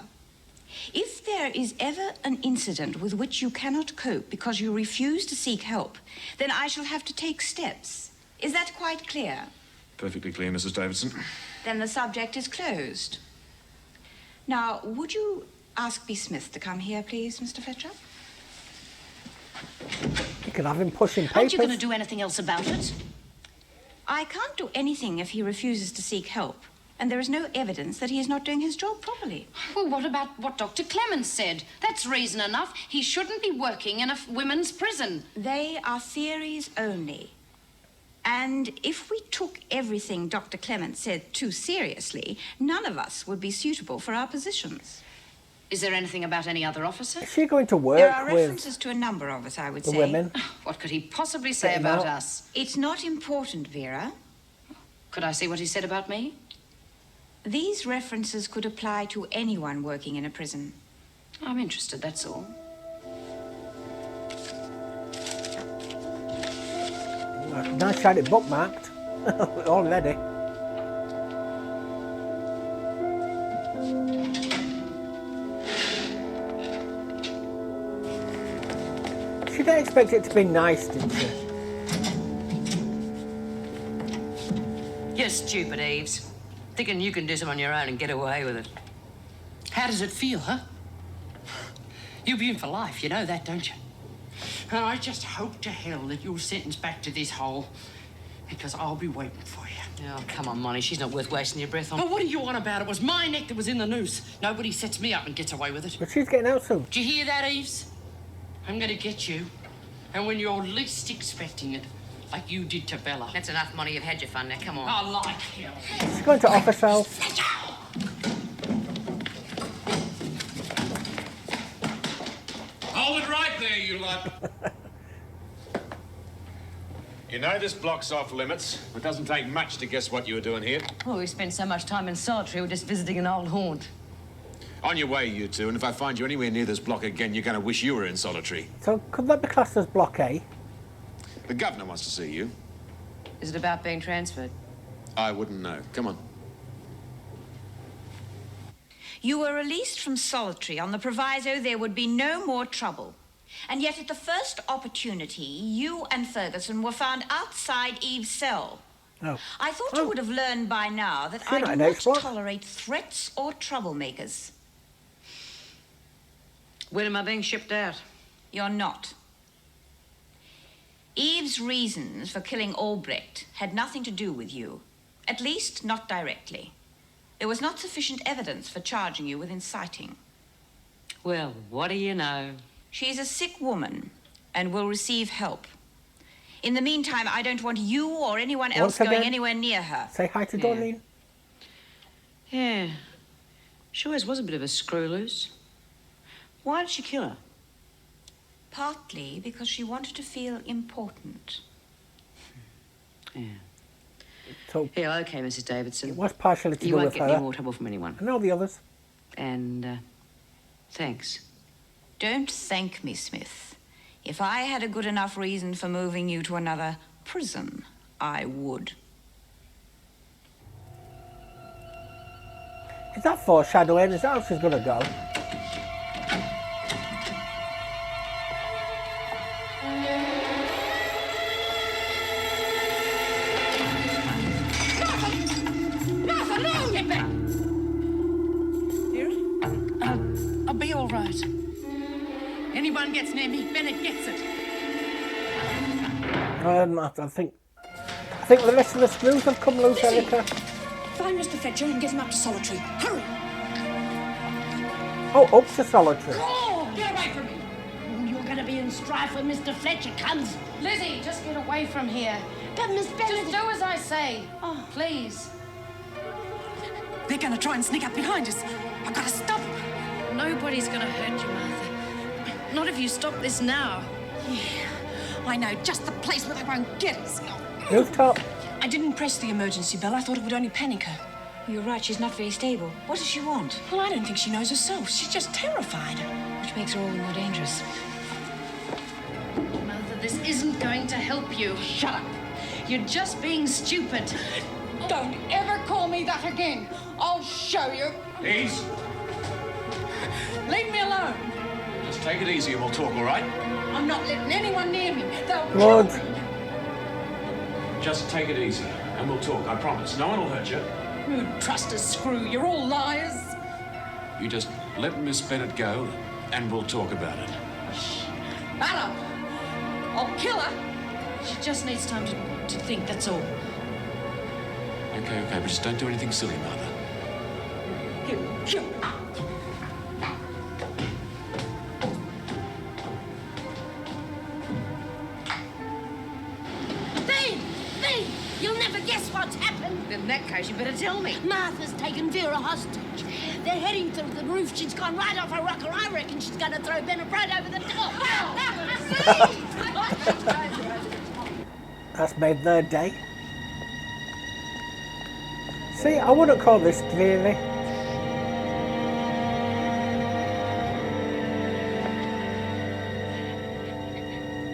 If there is ever an incident with which you cannot cope because you refuse to seek help, then I shall have to take steps. Is that quite clear? Perfectly clear, Mrs. Davidson. Then the subject is closed. Now, would you ask B. Smith to come here, please, Mr. Fletcher? You can have him pushing papers. Aren't you going to do anything else about it? I can't do anything if he refuses to seek help, and there is no evidence that he is not doing his job properly. Well, what about what Dr. Clements said? That's reason enough. He shouldn't be working in a women's prison. They are theories only. And if we took everything Dr. Clements said too seriously, none of us would be suitable for our positions. Is there anything about any other officer? Is she going to work There are with references to a number of us, I would the say. women? What could he possibly say Get him about out. us? It's not important, Vera. Could I see what he said about me? These references could apply to anyone working in a prison. I'm interested, that's all. Nice shiny bookmarked. Already. She didn't expect it to be nice, did she? You're stupid, Eves. Thinking you can do something on your own and get away with it. How does it feel, huh? You'll be in for life, you know that, don't you? And I just hope to hell that you're sentenced back to this hole, because I'll be waiting for you. Oh, come on, Monty. She's not worth wasting your breath on. But what are you on about? It was my neck that was in the noose. Nobody sets me up and gets away with it. But she's getting out soon. Do you hear that, Eves? I'm going to get you. And when you're least expecting it, like you did to Bella. That's enough, Monty. You've had your fun now. Come on. I like hell. She's going to off herself. Hold it right there, you lot. You know this block's off limits. It doesn't take much to guess what you were doing here. Oh, we spent so much time in solitary, we're just visiting an old haunt. On your way, you two, and if I find you anywhere near this block again, you're going to wish you were in solitary. So could that be classed as Block A? The governor wants to see you. Is it about being transferred? I wouldn't know. Come on. You were released from solitary on the proviso there would be no more trouble. And yet at the first opportunity, you and Ferguson were found outside Eve's cell. Oh. I thought you would have learned by now that You're I not do an not expert. tolerate threats or troublemakers. When am I being shipped out? You're not. Eve's reasons for killing Albrecht had nothing to do with you. At least, not directly. There was not sufficient evidence for charging you with inciting. Well, what do you know? She's a sick woman and will receive help. In the meantime, I don't want you or anyone else Once going again, anywhere near her. Say hi to Yeah. Dorleen. Yeah. She always was a bit of a screw loose. Why did she kill her? Partly because she wanted to feel important. Yeah. So Yeah, okay, Mrs. Davidson. it was partially to You do won't with get her. any more trouble from anyone. I know the others. And, thanks. Don't thank me, Smith. If I had a good enough reason for moving you to another prison, I would. Is that foreshadowing? Is that how she's going to go? Martha, no! Get back! Here? I'll be all right. Anyone gets near me, Bennett gets it. I think the rest of the screws have come loose, Lizzie! Erica. Find Mr. Fletcher and get him up to solitary. Hurry! Oh, up to solitary. Oh, get away from me! You're going to be in strife when Mr. Fletcher comes. Lizzie, just get away from here. But Miss Bennett... Just do as I say. Oh, please. They're going to try and sneak up behind us. I've got to stop them. Nobody's going to hurt you, Martha. Not if you stop this now. Yeah, I know just the place where they won't get us. Rooftop. I didn't press the emergency bell. I thought it would only panic her. You're right, she's not very stable. What does she want? Well, I don't think she knows herself. She's just terrified. Which makes her all the more dangerous. Martha, this isn't going to help you. Shut up. You're just being stupid. Don't ever call me that again. I'll show you. Please, Leave me alone. just take it easy and we'll talk, all right? I'm not letting anyone near me. They'll Lord. kill me. Just take it easy and we'll talk, I promise. No one will hurt you. Who'd trust a screw? You're all liars. You just let Miss Bennett go and we'll talk about it. Hello. I'll kill her. She just needs time to think, that's all. Okay, but just don't do anything silly, Martha. Kill. Thee! You'll never guess what's happened. In that case, you better tell me. Martha's taken Vera hostage. They're heading through the roof. She's gone right off a rocker. I reckon she's going to throw Bennett right over the top. That's made their day. See, I wouldn't call this dreary.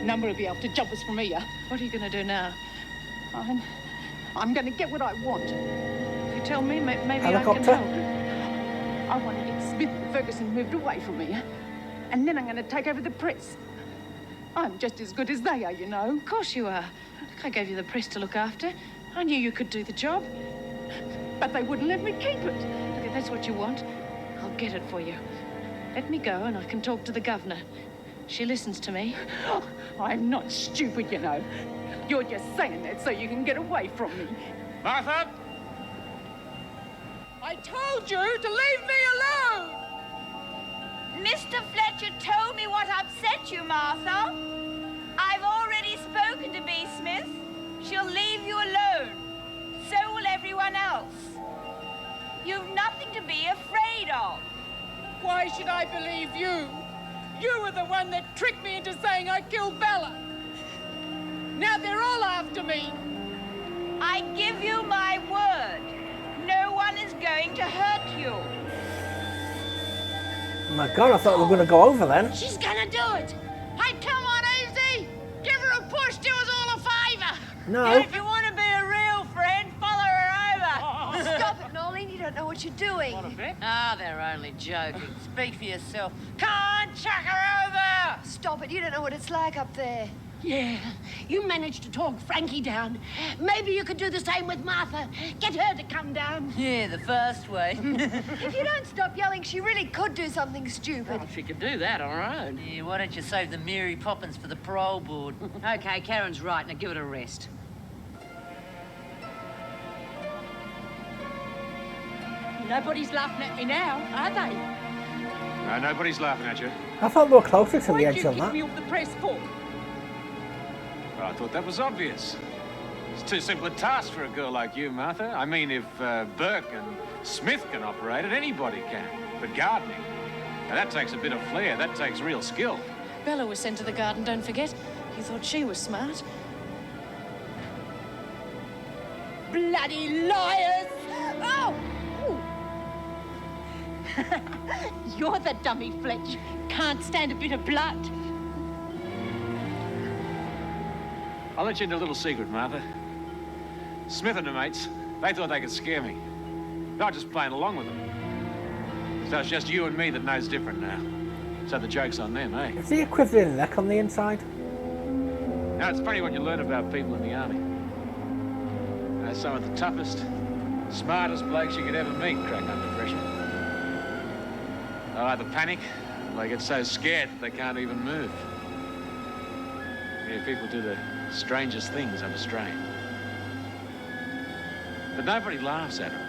Number will be able to jump us from here. What are you going to do now? I'm going to get what I want. If you tell me, maybe I can Helicopter? help. I want to get Smith and Ferguson moved away from here. And then I'm going to take over the press. I'm just as good as they are, you know. Of course you are. I gave you the press to look after. I knew you could do the job. But they wouldn't let me keep it. Look, if that's what you want, I'll get it for you. Let me go and I can talk to the governor. She listens to me. I'm not stupid, you know. You're just saying that so you can get away from me. Martha! I told you to leave me alone! Mr. Fletcher told me what upset you, Martha. I've already spoken to B. Smith. She'll leave you alone. So will everyone else. You've nothing to be afraid of. Why should I believe you? You were the one that tricked me into saying I killed Bella. Now they're all after me. I give you my word. No one is going to hurt you. Oh my God, I thought we were going to go over then. She's going to do it. Hey, come on, easy. Give her a push. Do us all a favour. No. If you want to be a real friend, follow her over. Stop it, Nolene. You don't know what you're doing. Ah, they're only joking. Speak for yourself. Come on, chuck her over! Stop it. You don't know what it's like up there. Yeah, you managed to talk Frankie down. Maybe you could do the same with Martha. Get her to come down. Yeah, the first way. If you don't stop yelling, she really could do something stupid. Well, she could do that on her own. Yeah, why don't you save the Mary Poppins for the parole board? Okay, Karen's right. Now give it a rest. Nobody's laughing at me now, are they? No, nobody's laughing at you. I thought we were closer to the Why'd edge you than kick that. me off the press for? Well, I thought that was obvious. It's too simple a task for a girl like you, Martha. I mean, if Burke and Smith can operate it, anybody can. But gardening, now that takes a bit of flair. That takes real skill. Bella was sent to the garden, don't forget. You thought she was smart. bloody liars! Oh! You're the dummy, Fletch. Can't stand a bit of blood. I'll let you into a little secret, Martha. Smith and her mates, they thought they could scare me. They were just playing along with them. So it's just you and me that knows different now. So the joke's on them, eh? Is he a quivering neck on the inside? Now, it's funny what you learn about people in the army. They're some of the toughest, smartest blokes you could ever meet crack under pressure. They'll either panic, or they get so scared they can't even move. Yeah, people do the strangest things under strain. But nobody laughs at them.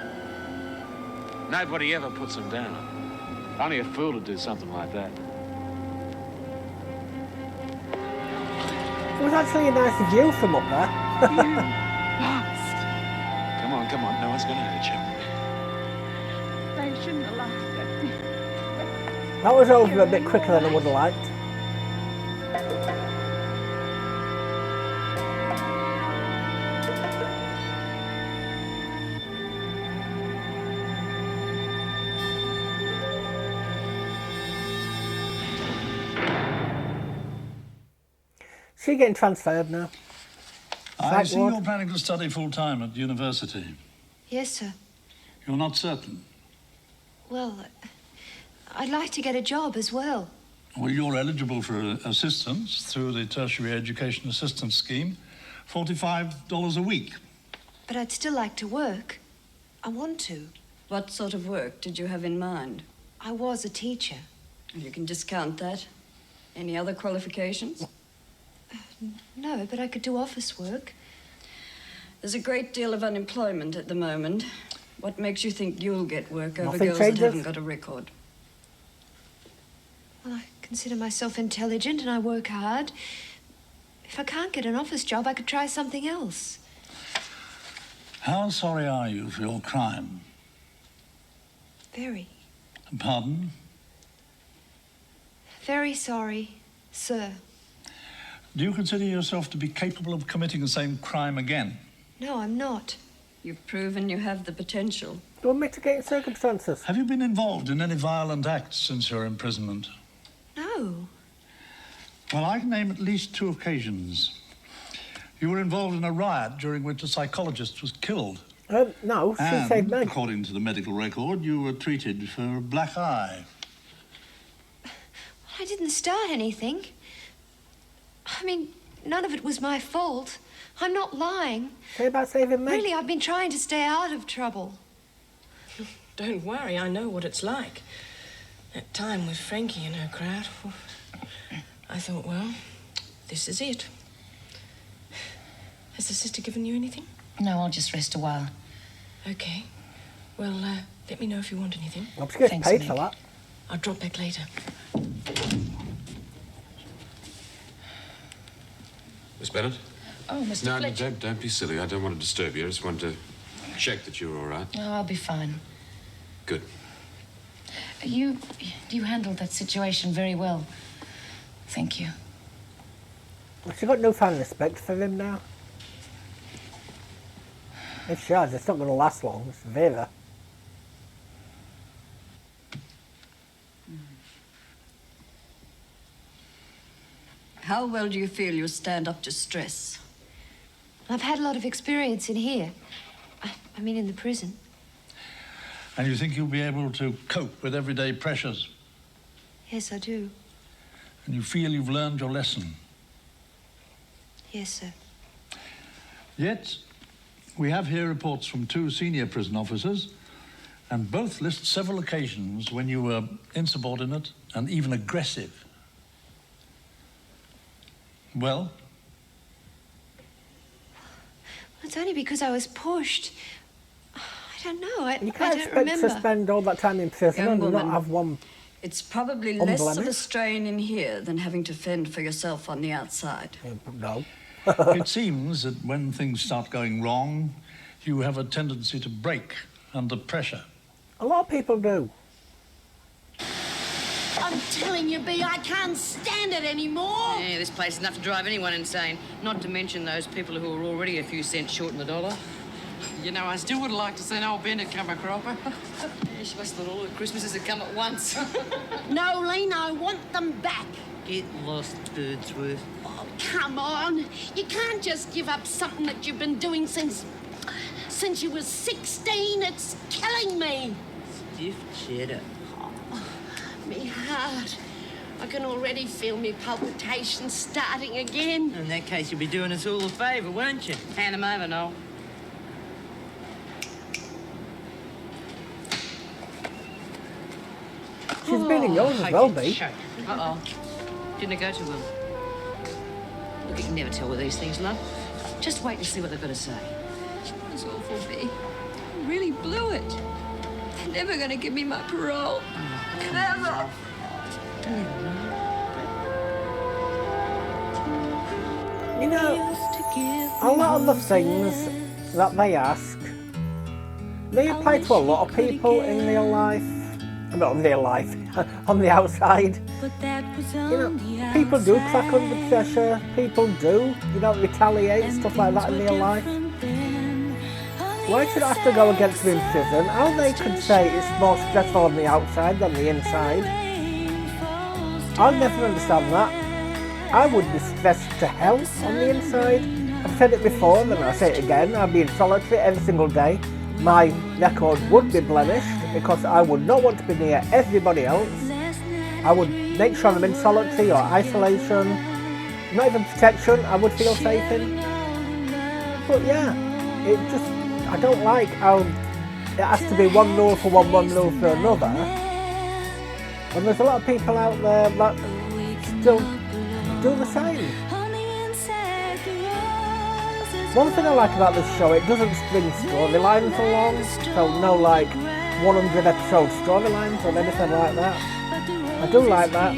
Nobody ever puts them down. Only a fool would do something like that. It was actually a nice view from up there. Come on, no one's gonna hurt you. They shouldn't have laughed at me. That was over a bit quicker than I would have liked. She getting transferred now. I see you're planning to study full-time at university. Yes, sir. You're not certain? Well, I'd like to get a job as well. Well, you're eligible for assistance through the Tertiary Education Assistance Scheme, $45 a week. But I'd still like to work. I want to. What sort of work did you have in mind? I was a teacher. You can discount that. Any other qualifications? No, but I could do office work. There's a great deal of unemployment at the moment. What makes you think you'll get work over Nothing girls that changes. haven't got a record? Well, I consider myself intelligent and I work hard. If I can't get an office job, I could try something else. How sorry are you for your crime? Very, Pardon? very sorry, sir. Do you consider yourself to be capable of committing the same crime again? No, I'm not. You've proven you have the potential. There were mitigating circumstances. Have you been involved in any violent acts since your imprisonment? No. Well, I can name at least 2 occasions. You were involved in a riot during which a psychologist was killed. No, she And, saved me. according to the medical record, you were treated for a black eye. I didn't start anything. I mean, none of it was my fault. I'm not lying. Say about saving me. Really, I've been trying to stay out of trouble. Don't worry, I know what it's like. That time with Frankie and her crowd. I thought, well, this is it. Has the sister given you anything? No, I'll just rest a while. Okay. Well, let me know if you want anything. I'm just getting paid for that. I'll drop back later. Miss Bennett? Oh, Mr. No, Fletcher. don't be silly. I don't want to disturb you. I just wanted to check that you're all right. Oh, I'll be fine. Good. You handled that situation very well. Thank you. She got newfound respect for him now. If she has, it's not going to last long. It's Vera. How well do you feel you stand up to stress? I've had a lot of experience in here. I mean, in the prison. And you think you'll be able to cope with everyday pressures? Yes, I do. And you feel you've learned your lesson? Yes, sir. Yet, we have here reports from 2 senior prison officers, and both list several occasions when you were insubordinate and even aggressive. Well? It's only because I was pushed. I don't know. I You can't don't expect remember. to spend all that time in prison Young and not woman, have one. It's probably less of a unblemished. strain in here than having to fend for yourself on the outside. No. It seems that when things start going wrong, you have a tendency to break under pressure. A lot of people do. I'm telling you, B, I can't stand it anymore. Yeah, this place is enough to drive anyone insane. Not to mention those people who are already a few cents short in the dollar. You know, I still would have liked to seen old Bennett come a cropper. Yeah, she must have thought all the Christmases had come at once. No, Lena, I want them back. Get lost, Birdsworth. Oh, come on. You can't just give up something that you've been doing since you were 16. It's killing me. Stiff cheddar. Me heart. I can already feel me palpitations starting again. In that case, you'll be doing us all a favour, won't you? Hand them over, Noel. She's been in yours as well, Bea. Uh-oh. Didn't it go too well? Look, you can never tell with these things, love. Just wait and see what they've got to say. It's awful, Bea. I really blew it. They're never going to give me my parole. Never. You know, a lot of the things that they ask, they apply to a lot of people in real life. Not in real life, on the outside. You know, people do crack under pressure, people do, retaliate, stuff like that in real life. Why should I have to go against them in prison? How they could say it's more stressful on the outside than the inside? I'll never understand that. I would be stressed to hell on the inside. I've said it before, and I'll say it again. I'd be in solitary every single day. My record would be blemished because I would not want to be near everybody else. I would make sure I'm in solitary or isolation. Not even protection I would feel safe in. But yeah, I don't like how it has to be one rule for one rule for another. And there's a lot of people out there that still do the same. One thing I like about this show, it doesn't string storylines along, so no 100 episode storylines or anything like that. I do like that.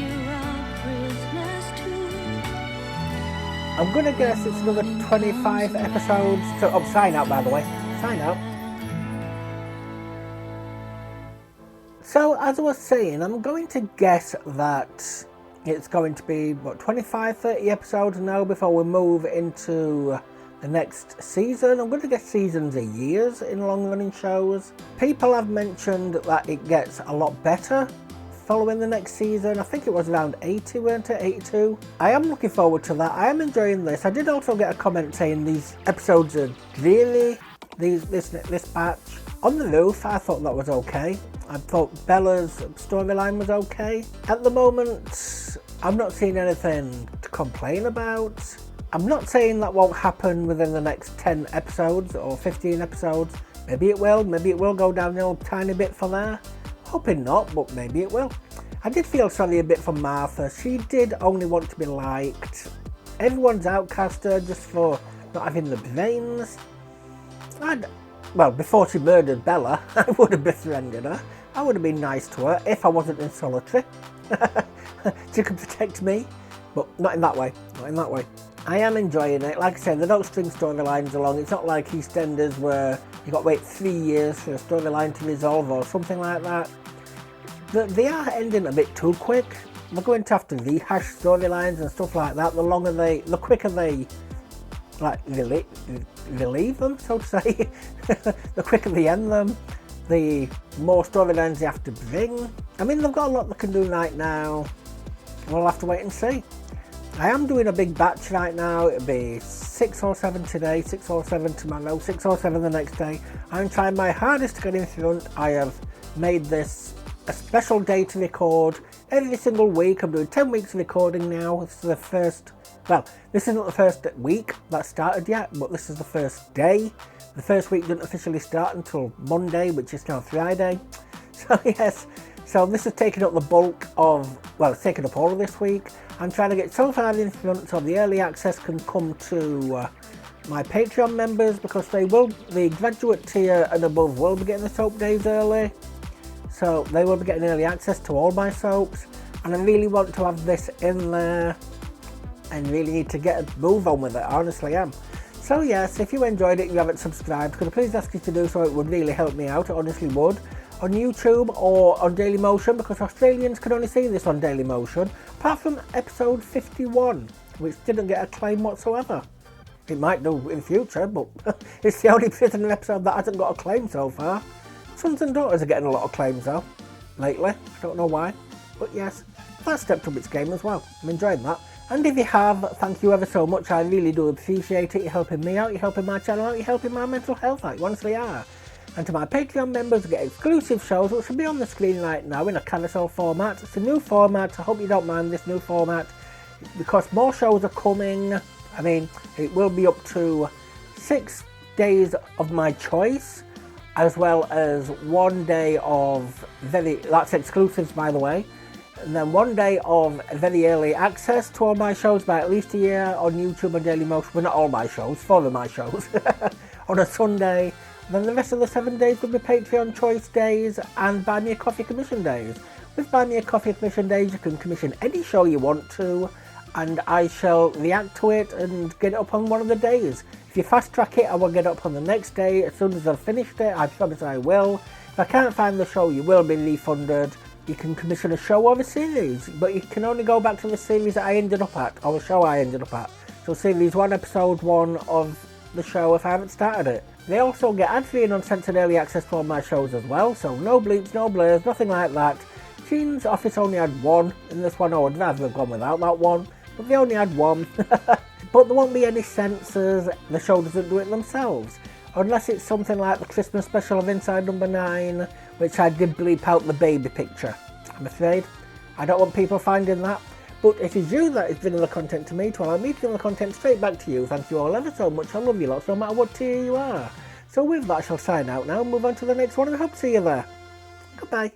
I'm gonna guess it's another 25 episodes sign out, by the way. Sign out. So, as I was saying, I'm going to guess that it's going to be, 25-30 episodes now before we move into the next season. I'm going to guess seasons are years in long-running shows. People have mentioned that it gets a lot better following the next season. I think it was around 80, weren't it? 82. I am looking forward to that. I am enjoying this. I did also get a comment saying these episodes are dreary, this batch. On the roof, I thought that was okay. I thought Bella's storyline was okay. At the moment, I'm not seeing anything to complain about. I'm not saying that won't happen within the next 10 episodes or 15 episodes. Maybe it will go downhill a tiny bit for there. Hoping not, but maybe it will. I did feel sorry a bit for Martha. She did only want to be liked. Everyone's outcast her just for not having the brains. Before she murdered Bella, I would have befriended her. I would have been nice to her if I wasn't in solitary. She could protect me, but not in that way. Not in that way. I am enjoying it. Like I said, they don't string storylines along. It's not like EastEnders where you got to wait 3 years for a storyline to resolve or something like that. They are ending a bit too quick. They're going to have to rehash storylines and stuff like that. The quicker they relieve them, so to say, the quicker they end them, the more storylines they have to bring. I mean, they've got a lot they can do right now. We'll have to wait and see. I am doing a big batch right now. It'll be 6 or 7 today, 6 or 7 tomorrow, 6 or 7 the next day. I'm trying my hardest to get in front. I have made this a special day to record every single week. I'm doing 10 weeks of recording now. This is the first, this isn't the first week that started yet, but this is the first day. The first week didn't officially start until Monday, which is now Friday. So yes, so this is taking up the bulk of, it's taking up all of this week. I'm trying to get so far in front so the early access can come to my Patreon members, because the graduate tier and above will be getting the soap days early. So they will be getting early access to all my soaps. And I really want to have this in there and really need to get a move on with it, I honestly am. So yes, if you enjoyed it and you haven't subscribed, could I please ask you to do so? It would really help me out, it honestly would. On YouTube or on Dailymotion, because Australians can only see this on Dailymotion, apart from episode 51, which didn't get a claim whatsoever. It might do in future, but it's the only prison episode that hasn't got a claim so far. Sons and Daughters are getting a lot of claims though, lately. I don't know why, but yes, that's stepped up its game as well. I'm enjoying that. And if you have, thank you ever so much. I really do appreciate it. You're helping me out, you're helping my channel out, you're helping my mental health out. You honestly are. And to my Patreon members, get exclusive shows which will be on the screen right now in a carousel format. It's a new format. I hope you don't mind this new format because more shows are coming. I mean, it will be up to 6 days of my choice, as well as 1 day of that's exclusives by the way, and then 1 day of very early access to all my shows by at least a year on YouTube and Dailymotion. Well, not all my shows, 4 of my shows on a Sunday. And then the rest of the 7 days will be Patreon choice days and Buy Me a Coffee commission days. With Buy Me a Coffee commission days, you can commission any show you want to, and I shall react to it and get it up on one of the days. If you fast track it, I will get it up on the next day as soon as I've finished it. I promise I will. If I can't find the show, you will be refunded. You can commission a show or a series, but you can only go back to the series that I ended up at, or the show I ended up at. So series 1, episode 1 of the show if I haven't started it. They also get ad-free and uncensored early access to all my shows as well, so no bleeps, no blurs, nothing like that. Gene's Office only had 1, in this one I would rather have gone without that one. But they only had 1. But there won't be any censors, the show doesn't do it themselves. Unless it's something like the Christmas special of Inside Number 9, which I did bleep out the baby picture. I'm afraid. I don't want people finding that. But it is you that is bringing the content to me, to allow me to bring the content straight back to you. Thank you all ever so much. I love you lots, no matter what tier you are. So with that, I shall sign out now and move on to the next one, and I hope to see you there. Goodbye.